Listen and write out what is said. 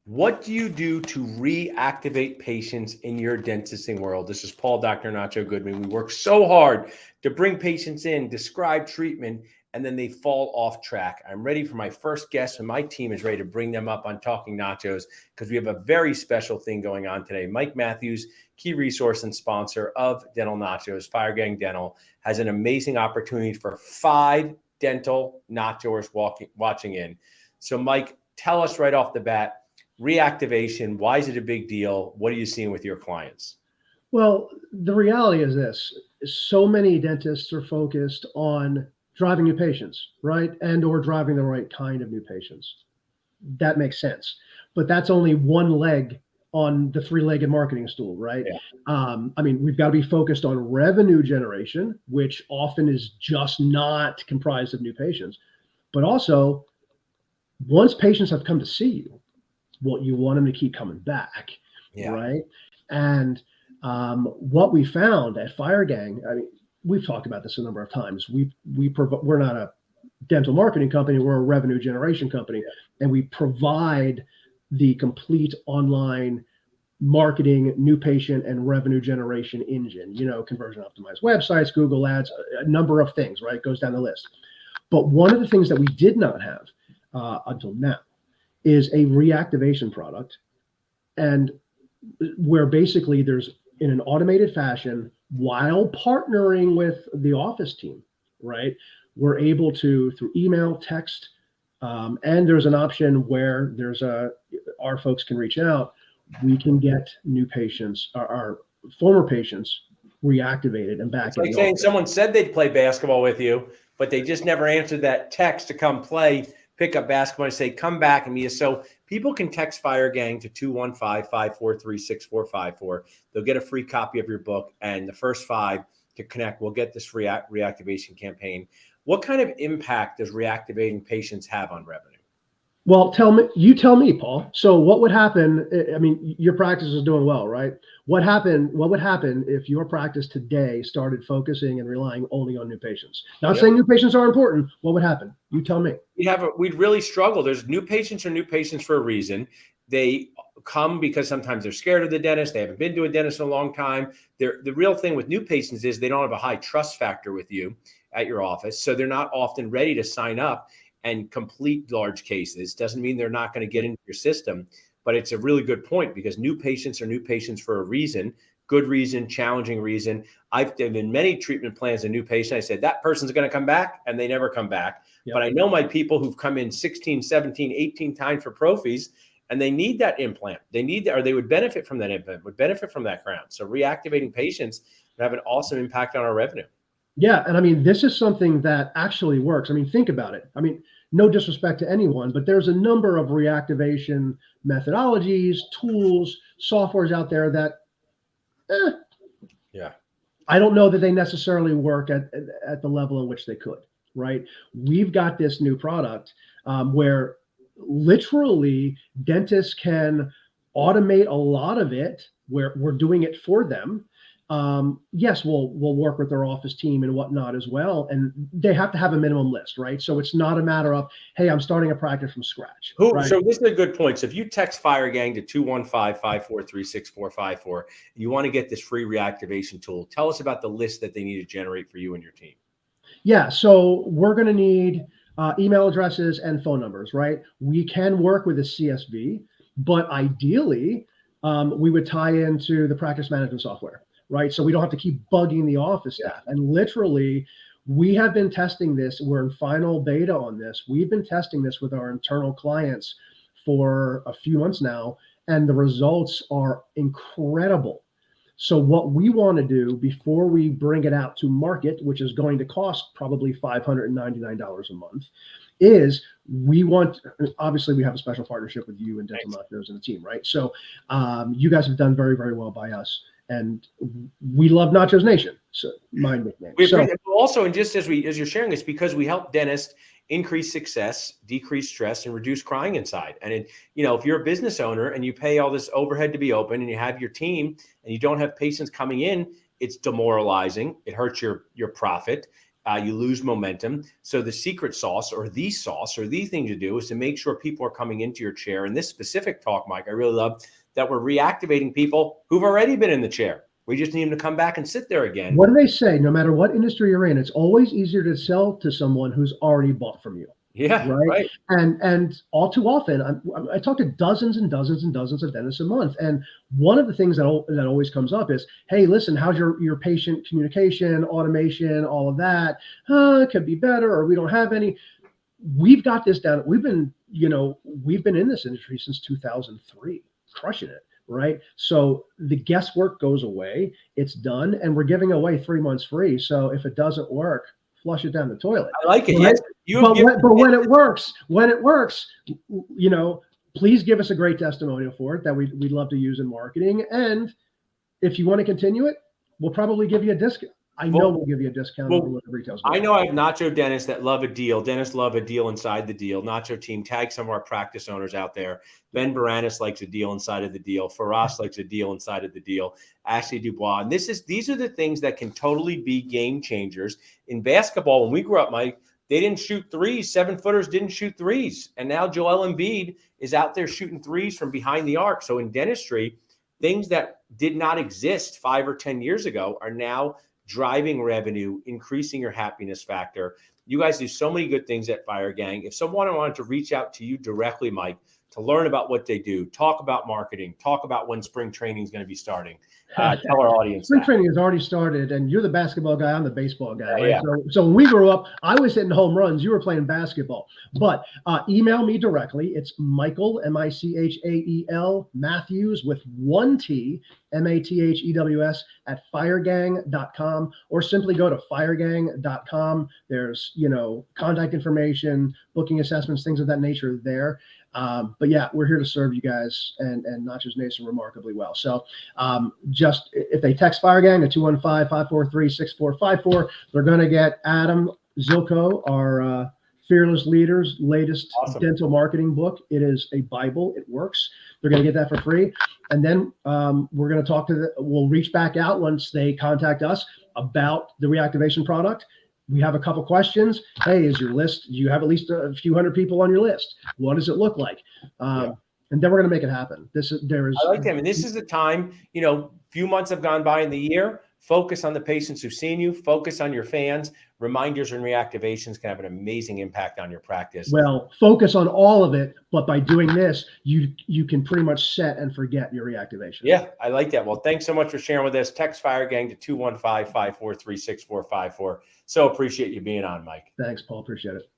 What do you do to reactivate patients in your dentisting world? This is Paul, Dr. Nacho Goodman. We work so hard to bring patients in, describe treatment, and then they fall off track. I'm ready for my first guest, and my team is ready to bring them up on Talking Nachos because we have a very special thing going on today. Mike Matthews, key resource and sponsor of Dental Nachos, Fire Gang Dental, has an amazing opportunity for 5 dental nachos watching in. So, Mike, tell us right off the bat, reactivation, why is it a big deal? What are you seeing with your clients? Well, the reality is this: so many dentists are focused on driving new patients, right? And or driving the right kind of new patients. That makes sense. But that's only one leg on the three-legged marketing stool, right? Yeah. We've got to be focused on revenue generation, which often is just not comprised of new patients. But also, once patients have come to see you, what you want them to keep coming back, right? And what we found at Fire Gang, we've talked about this a number of times. We're not a dental marketing company; we're a revenue generation company, and we provide the complete online marketing, new patient, and revenue generation engine. Conversion optimized websites, Google Ads, a number of things. Right, goes down the list. But one of the things that we did not have until now is a reactivation product, and where basically there's, in an automated fashion, while partnering with the office team, right, we're able to, through email, text, and there's an option where our folks can reach out. We can get new patients, our former patients, reactivated and back. It's like saying someone said they'd play basketball with you, but they just never answered that text to come play, pick up basketball and say, come back and meet us. So people can text Fire Gang to 215-543-6454. They'll get a free copy of your book, and the first 5 to connect will get this reactivation campaign. What kind of impact does reactivating patients have on revenue? Well, tell me, Paul. So what would happen? Your practice is doing well, right? What would happen if your practice today started focusing and relying only on new patients? Not saying new patients are important. What would happen? You tell me. We'd really struggle. There's new patients for a reason. They come because sometimes they're scared of the dentist. They haven't been to a dentist in a long time. The real thing with new patients is they don't have a high trust factor with you at your office. So they're not often ready to sign up and complete large cases. Doesn't mean they're not going to get into your system, but it's a really good point because new patients are new patients for a reason, good reason, challenging reason. I've done in many treatment plans a new patient. I said, that person's going to come back, and they never come back. Yep. But I know my people who've come in 16, 17, 18 times for prophies, and they need that implant. They would benefit from that implant, would benefit from that crown. So reactivating patients would have an awesome impact on our revenue. Yeah. And this is something that actually works. Think about it. No disrespect to anyone, but there's a number of reactivation methodologies, tools, softwares out there that, I don't know that they necessarily work at the level in which they could, right? We've got this new product where literally dentists can automate a lot of it, where we're doing it for them. Yes, we'll work with their office team and whatnot as well. And they have to have a minimum list, right? So it's not a matter of, hey, I'm starting a practice from scratch. Right? So this is a good point. So if you text Fire Gang to 215-543-6454, and you want to get this free reactivation tool, tell us about the list that they need to generate for you and your team. Yeah, so we're going to need email addresses and phone numbers, right? We can work with a CSV, but ideally, we would tie into the practice management software. Right. So we don't have to keep bugging the office staff. And literally, we have been testing this. We're in final beta on this. We've been testing this with our internal clients for a few months now, and the results are incredible. So what we want to do before we bring it out to market, which is going to cost probably $599 a month, is obviously we have a special partnership with you and Dental Nachos and the team, right? So you guys have done very, very well by us. And we love Nachos Nation. So my nickname. Also, and just as you're sharing this, because we help dentists increase success, decrease stress, and reduce crying inside. And if you're a business owner and you pay all this overhead to be open, and you have your team, and you don't have patients coming in, it's demoralizing. It hurts your profit. You lose momentum. So the secret sauce or the thing to do is to make sure people are coming into your chair. In this specific talk, Mike, I really love that we're reactivating people who've already been in the chair. We just need them to come back and sit there again. What do they say? No matter what industry you're in, it's always easier to sell to someone who's already bought from you. Yeah, right. And all too often, I talk to dozens and dozens and dozens of dentists a month, and one of the things that always comes up is, "Hey, listen, how's your patient communication, automation, all of that? It could be better, or we don't have any." We've got this down. We've been in this industry since 2003, crushing it. Right. So the guesswork goes away. It's done. And we're giving away 3 months free. So if it doesn't work, flush it down the toilet. I like it. Right? Yes. But when it works, please give us a great testimonial for it that we'd love to use in marketing. And if you want to continue it, we'll probably give you a discount. We'll give you a discount over what the retail's doing. I know I have Nacho dentists that love a deal. Dentists love a deal inside the deal. Nacho team, tag some of our practice owners out there. Ben Baranis likes a deal inside of the deal. Faraz likes a deal inside of the deal. Ashley Dubois. And these are the things that can totally be game changers. In basketball, when we grew up, Mike, they didn't shoot threes. 7-footers didn't shoot threes. And now Joel Embiid is out there shooting threes from behind the arc. So in dentistry, things that did not exist 5 or 10 years ago are now driving revenue, increasing your happiness factor. You guys do so many good things at Fire Gang. If someone wanted to reach out to you directly, Mike, to learn about what they do, talk about marketing, talk about when spring training is going to be starting, tell our audience spring training has already started, and you're the basketball guy, I'm the baseball guy. Right? Yeah. So when we grew up, I was hitting home runs, you were playing basketball. But email me directly. It's Michael, Michael, Matthews with 1 T, Mathews at firegang.com, or simply go to firegang.com. There's contact information, booking assessments, things of that nature there. But yeah, we're here to serve you guys, and Nachos Nason remarkably well. So just if they text Fire Gang at 215-543-6454, they're going to get Adam Zilko, our Fearless Leaders' latest dental marketing book. It is a Bible. It works. They're going to get that for free. And then we're going to we'll reach back out once they contact us about the reactivation product. We have a couple questions. Hey, is your list, do you have at least a few hundred people on your list? What does it look like? And then we're going to make it happen. I like that. And this is the time, few months have gone by in the year. Focus on the patients who've seen you. Focus on your fans. Reminders and reactivations can have an amazing impact on your practice. Well, focus on all of it, but by doing this, you can pretty much set and forget your reactivation. Yeah, I like that. Well, thanks so much for sharing with us. Text Fire Gang to 215-543-6454. So appreciate you being on, Mike. Thanks, Paul. Appreciate it.